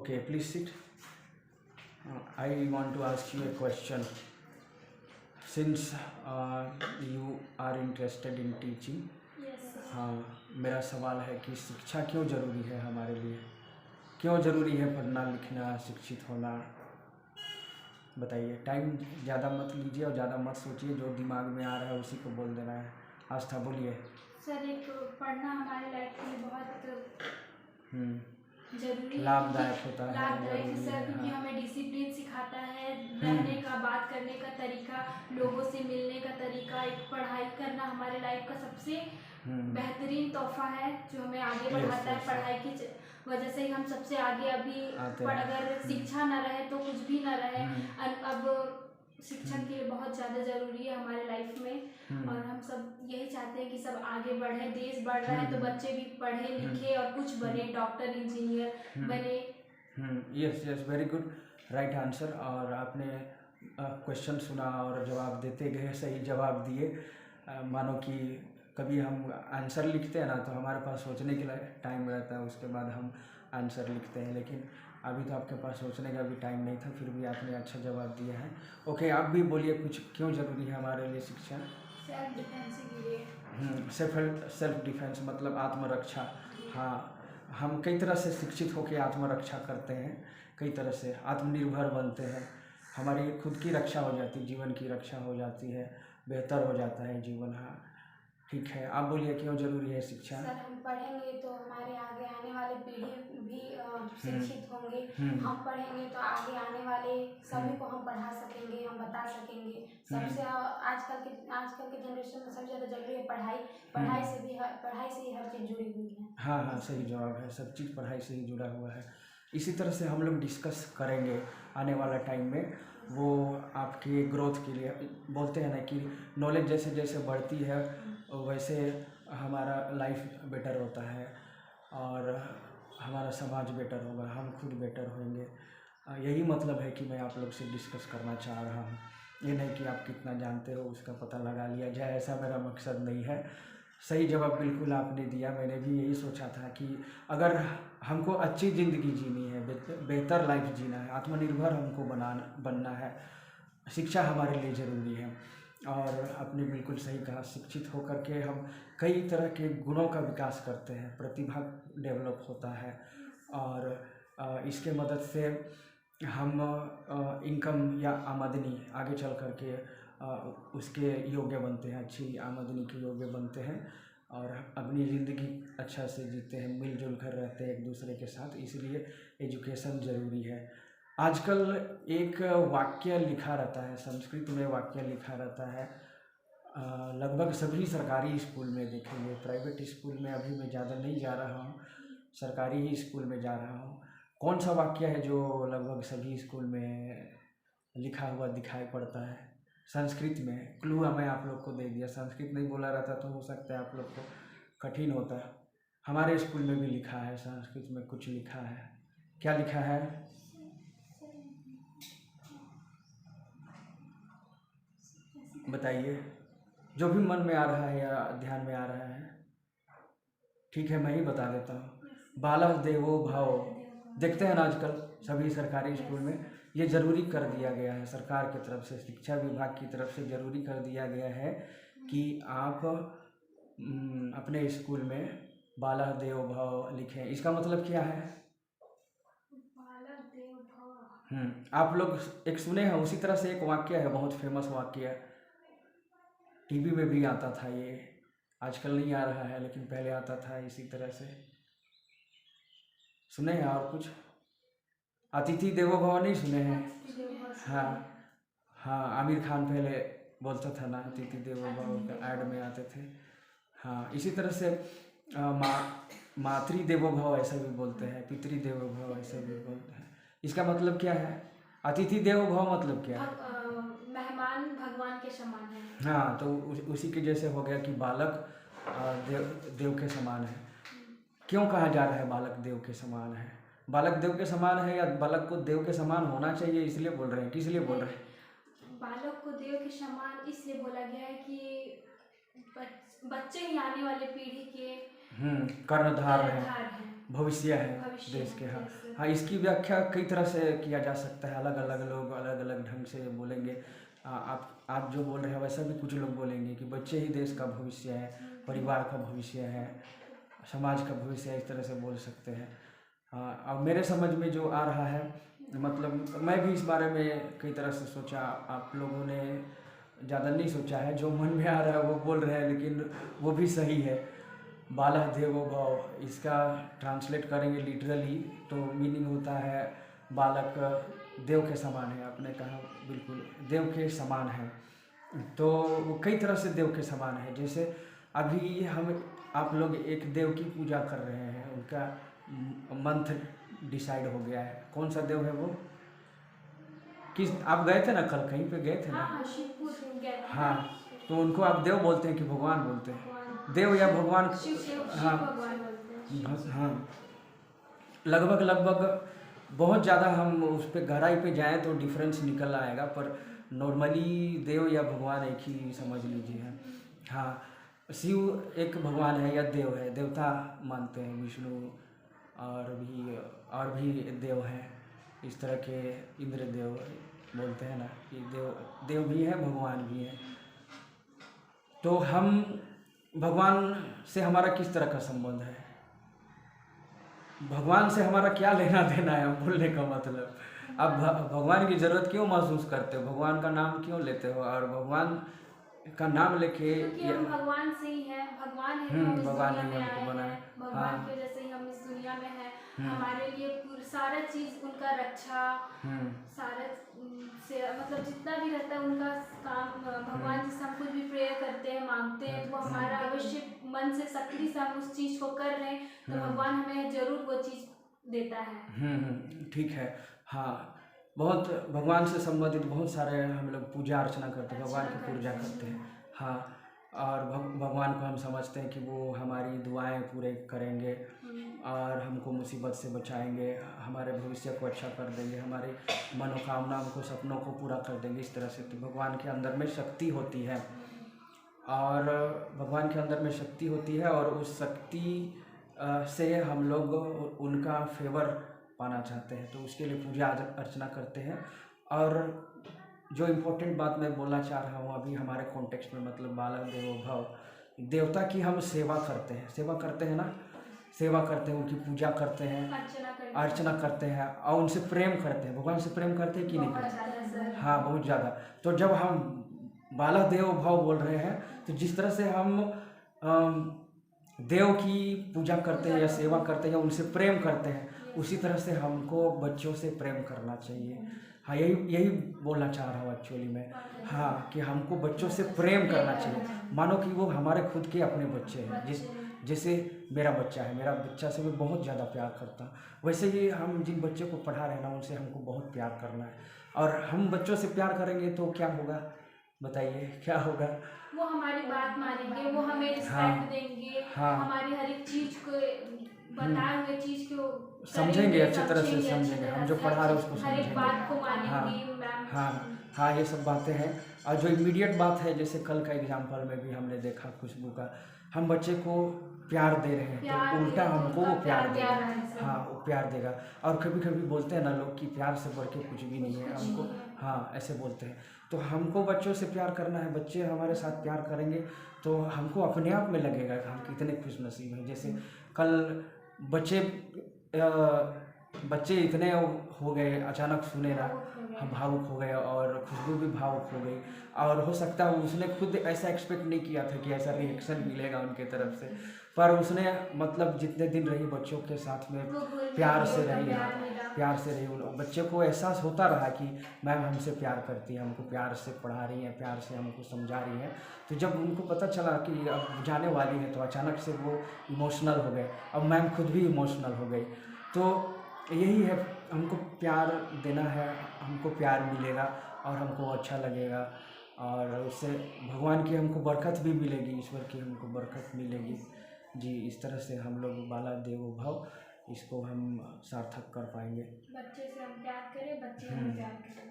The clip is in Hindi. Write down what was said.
Okay, please sit. I want to ask you a question. Since you are interested in teaching, हाँ, मेरा सवाल है कि शिक्षा क्यों ज़रूरी है हमारे लिए? क्यों ज़रूरी है पढ़ना लिखना, शिक्षित होना? बताइए। टाइम ज़्यादा मत लीजिए और ज़्यादा मत सोचिए, जो दिमाग में आ रहा है उसी को बोल देना है। आस्था बोलिए। सर, एक पढ़ना हमारे लाइफ के लिए बहुत जरूरी लाभदायक होता है, लाभदायक जरूरी सर, है, क्योंकि हाँ। हमें डिसिप्लिन सिखाता है, रहने का, बात करने का तरीका, लोगों से मिलने का तरीका। एक पढ़ाई करना हमारे लाइफ का सबसे बेहतरीन तोहफा है जो हमें आगे बढ़ाता है। पढ़ाई की वजह से ही हम सबसे आगे अभी अगर शिक्षा न रहे तो कुछ भी न रहे। अब शिक्षा के लिए बहुत ज़्यादा ज़रूरी है हमारे लाइफ में, और हम सब यही चाहते हैं कि सब आगे बढ़े। देश बढ़ रहा है तो बच्चे भी पढ़े लिखे और कुछ बने, डॉक्टर इंजीनियर बने। Yes yes, very good, right answer. और आपने क्वेश्चन सुना और जवाब देते गए, सही जवाब दिए। मानो कि कभी हम आंसर लिखते हैं ना तो हमारे पास सोचने के लिए टाइम रहता है, उसके बाद हम आंसर लिखते हैं, लेकिन अभी तो आपके पास सोचने का भी टाइम नहीं था, फिर भी आपने अच्छा जवाब दिया है। ओके, आप भी बोलिए कुछ, क्यों ज़रूरी है हमारे लिए शिक्षा? सेल्फ डिफेंस के लिए। सेल्फ डिफेंस मतलब आत्मरक्षा। हाँ, हम कई तरह से शिक्षित होकर आत्मरक्षा करते हैं, कई तरह से आत्मनिर्भर बनते हैं, हमारी खुद की रक्षा हो जाती है, जीवन की रक्षा हो जाती है, बेहतर हो जाता है जीवन। हाँ ठीक है, आप बोलिए क्यों ज़रूरी है शिक्षा? सर, हम पढ़ेंगे तो हमारे आगे आने वाले पीढ़ी भी शिक्षित होंगे। हम पढ़ेंगे तो आगे आने वाले सभी को हम पढ़ा सकेंगे, हम बता सकेंगे। सबसे आजकल के जनरेशन में सबसे ज़्यादा जरूरी है पढ़ाई। पढ़ाई से ही हर चीज़ जुड़ी हुई है। हाँ हाँ, सही जवाब है, सब चीज़ पढ़ाई से ही जुड़ा हुआ है। इसी तरह से हम लोग डिस्कस करेंगे आने वाला टाइम में, वो आपके ग्रोथ के लिए। बोलते हैं ना कि नॉलेज जैसे जैसे बढ़ती है वैसे हमारा लाइफ बेटर होता है और हमारा समाज बेटर होगा, हम खुद बेटर होंगे। यही मतलब है कि मैं आप लोग से डिस्कस करना चाह रहा हूँ। ये नहीं कि आप कितना जानते हो उसका पता लगा लिया जाए, ऐसा मेरा मकसद नहीं है। सही जवाब बिल्कुल आपने दिया, मैंने भी यही सोचा था कि अगर हमको अच्छी ज़िंदगी जीनी है, बेहतर लाइफ जीना है, आत्मनिर्भर हमको बनना है, शिक्षा हमारे लिए ज़रूरी है। और आपने बिल्कुल सही कहा, शिक्षित होकर के हम कई तरह के गुणों का विकास करते हैं, प्रतिभा डेवलप होता है, और इसके मदद से हम इनकम या आमदनी आगे चल कर के उसके योग्य बनते हैं, अच्छी आमदनी के योग्य बनते हैं और अपनी ज़िंदगी अच्छा से जीते हैं, मिलजुल कर रहते हैं एक दूसरे के साथ। इसलिए एजुकेशन ज़रूरी है। आजकल एक वाक्य लिखा रहता है, संस्कृत में वाक्य लिखा रहता है, लगभग सभी सरकारी स्कूल में देखेंगे, प्राइवेट स्कूल में अभी मैं ज़्यादा नहीं जा रहा हूँ, सरकारी ही स्कूल में जा रहा हूँ। कौन सा वाक्य है जो लगभग सभी स्कूल में लिखा हुआ दिखाई पड़ता है? संस्कृत में। क्लू मैं आप लोग को दे दिया, संस्कृत नहीं बोला रहता तो हो सकता है आप लोग को कठिन होता। हमारे स्कूल में भी लिखा है, संस्कृत में कुछ लिखा है। क्या लिखा है? बताइए, जो भी मन में आ रहा है या ध्यान में आ रहा है। ठीक है, मैं ही बता देता हूँ। बालक देवो भव। देखते हैं ना आजकल सभी सरकारी स्कूल में ये ज़रूरी कर दिया गया है, सरकार की तरफ से, शिक्षा विभाग की तरफ से ज़रूरी कर दिया गया है कि आप अपने स्कूल में बालक देवो भव लिखें। इसका मतलब क्या है? बालक देवो भव। आप लोग एक सुने हैं, उसी तरह से एक वाक्य है, बहुत फेमस वाक्य, टीवी में भी आता था, ये आजकल नहीं आ रहा है लेकिन पहले आता था इसी तरह से। सुने हैं? और कुछ अतिथि देवो भव नहीं सुने हैं? हाँ हाँ, आमिर खान पहले बोलता था ना, अतिथि देवो भव का ऐड में आते थे। हाँ, इसी तरह से मातृ देवो भव ऐसा भी बोलते हैं, पितृ देवो भव ऐसा भी बोलते हैं। इसका मतलब क्या है? अतिथि देवो भव मतलब क्या है? मेहमान भगवान के समान है। हाँ, तो उसी के जैसे हो गया कि बालक देव के समान है। क्यों कहा जा रहा है बालक देव के समान है? बालक देव के समान है या बालक को देव के समान होना चाहिए इसलिए बोल रहे हैं? किस लिए बोल रहे हैं? बालक को देव के समान इसलिए बोला गया है कि बच्चे ही आने वाले पीढ़ी के कर्णधार हैं। भविष्य है भविष्य देश के। हाँ देश। हाँ, इसकी व्याख्या कई तरह से किया जा सकता है, अलग अलग लोग अलग अलग ढंग से बोलेंगे। आप जो बोल रहे हैं वैसा भी कुछ लोग बोलेंगे कि बच्चे ही देश का भविष्य है, परिवार का भविष्य है, समाज का भविष्य है, इस तरह से बोल सकते हैं। हाँ, अब मेरे समझ में जो आ रहा है, मतलब मैं भी इस बारे में कई तरह से सोचा, आप लोगों ने ज़्यादा नहीं सोचा है, जो मन में आ रहा है वो बोल रहे हैं, लेकिन वो भी सही है। बालः देवो भव, इसका ट्रांसलेट करेंगे लिटरली तो मीनिंग होता है बालक देव के समान है। आपने कहा बिल्कुल देव के समान है, तो वो कई तरह से देव के समान है। जैसे अभी हम आप लोग एक देव की पूजा कर रहे हैं, उनका मंथ डिसाइड हो गया है, कौन सा देव है वो? किस आप गए थे ना, कल कहीं पे गए थे ना? हाँ, शिवपुर गए थे। हाँ, तो उनको आप देव बोलते हैं कि भगवान बोलते हैं? देव या भगवान? हाँ भगवान बोलते हैं। हाँ, लगभग बहुत ज़्यादा हम उस पर गहराई पे जाएं तो डिफरेंस निकल आएगा, पर नॉर्मली देव या भगवान एक ही समझ लीजिए। हाँ, शिव एक भगवान है या देव है, देवता मानते हैं। विष्णु और भी देव हैं इस तरह के, इंद्र देव बोलते हैं ना, कि देव भी है भगवान भी है। तो हम भगवान से हमारा किस तरह का संबंध है, भगवान से हमारा क्या लेना देना है, बोलने का मतलब। अब भगवान की ज़रूरत क्यों महसूस करते हो, भगवान का नाम क्यों लेते हो, और भगवान का नाम लेके क्योंकि हम भगवान से ही हैं, भगवान है हम इस भगवान दुनिया ने में हमको आए बनाया। हैं, भगवान की वजह से ही हम इस दुनिया में हैं। हमारे लिए सारा चीज़ उनका रक्षा, सारा से मतलब जितना भी रहता है उनका काम, भगवान जी से हम कुछ भी प्रेयर करते हैं, मांगते हैं, तो हमारा अवश्य मन से शक्ति से हम उस चीज़ को कर रहे हैं, तो भगवान हमें जरूर वो चीज़ देता है। ठीक है। हाँ, बहुत भगवान से संबंधित बहुत सारे हम लोग पूजा अर्चना करते हैं, भगवान की पूजा करते हैं। हाँ, और भगवान को हम समझते हैं कि वो हमारी दुआएं पूरे करेंगे और हमको मुसीबत से बचाएंगे, हमारे भविष्य को अच्छा कर देंगे, हमारी मनोकामनाओं को, सपनों को पूरा कर देंगे, इस तरह से। तो भगवान के अंदर में शक्ति होती है, और भगवान के अंदर में शक्ति होती है, और उस शक्ति से हम लोग उनका फेवर पाना चाहते हैं, तो उसके लिए पूजा अर्चना करते हैं। और जो इम्पोर्टेंट बात मैं बोलना चाह रहा हूँ अभी हमारे कॉन्टेक्स्ट में, मतलब बालक देवो भव, देवता की हम सेवा करते हैं, सेवा करते हैं ना, सेवा करते हैं, उनकी पूजा करते हैं, अर्चना करते हैं, और उनसे प्रेम करते हैं। भगवान से प्रेम करते हैं कि नहीं करते? हाँ, बहुत ज़्यादा। तो जब हम बालक देवो भव बोल रहे हैं, तो जिस तरह से हम देव की पूजा करते हैं या सेवा करते हैं या उनसे प्रेम करते हैं, उसी तरह से हमको बच्चों से प्रेम करना चाहिए। हाँ, यही बोलना चाह रहा हूँ एक्चुअली मैं। हाँ, कि हमको बच्चों से प्रेम करना चाहिए, मानो कि वो हमारे खुद के अपने बच्चे हैं। जैसे मेरा बच्चा है, मेरा बच्चा से मैं बहुत ज़्यादा प्यार करता हूँ, वैसे ही हम जिन बच्चों को पढ़ा रहे हैं ना, उनसे हमको बहुत प्यार करना है। और हम बच्चों से प्यार करेंगे तो क्या होगा, बताइए क्या होगा? वो हमारी बात मानेंगे, वो हमें रिस्पेक्ट देंगे, हमारी हर एक चीज को, बताए हुए चीज को समझेंगे, अच्छी तरह से समझेंगे, हम जो पढ़ा रहे हैं उसको हर एक बात को समझेंगे। मानेंगे। हाँ, ये सब बातें हैं। और जो इमीडिएट बात है, जैसे कल का एग्जाम्पल में भी हमने देखा खुशबू का, हम बच्चे को प्यार दे रहे हैं तो उल्टा हमको वो प्यार देगा। हाँ, वो प्यार देगा। और कभी कभी बोलते हैं ना लोग कि प्यार से बढ़ के कुछ भी नहीं है हमको, हाँ ऐसे बोलते हैं। तो हमको बच्चों से प्यार करना है, बच्चे हमारे साथ प्यार करेंगे तो हमको अपने आप में लगेगा कि हम कितने खुशनसीब हैं। जैसे कल बच्चे इतने हो गए, अचानक सुने ना, हम भावुक हो गए, और खुशबू भी भावुक हो गई। और हो सकता है उसने खुद ऐसा एक्सपेक्ट नहीं किया था कि ऐसा रिएक्शन मिलेगा उनके तरफ से, पर उसने मतलब जितने दिन रही बच्चों के साथ में प्यार से रही, बच्चे को एहसास होता रहा कि मैम हमसे प्यार करती है, हमको प्यार से पढ़ा रही हैं, प्यार से हमको समझा रही हैं। तो जब उनको पता चला कि अब जाने वाली है, तो अचानक से वो इमोशनल हो गए। अब मैम खुद भी इमोशनल हो गई। तो यही है, हमको प्यार देना है, हमको प्यार मिलेगा और हमको अच्छा लगेगा, और उससे भगवान की हमको बरकत भी मिलेगी, ईश्वर की हमको बरकत मिलेगी। जी, इस तरह से हम लोग बाला देवो भव इसको हम सार्थक कर पाएंगे। बच्चे से हम प्यार करें, बच्चे हमें प्यार करें।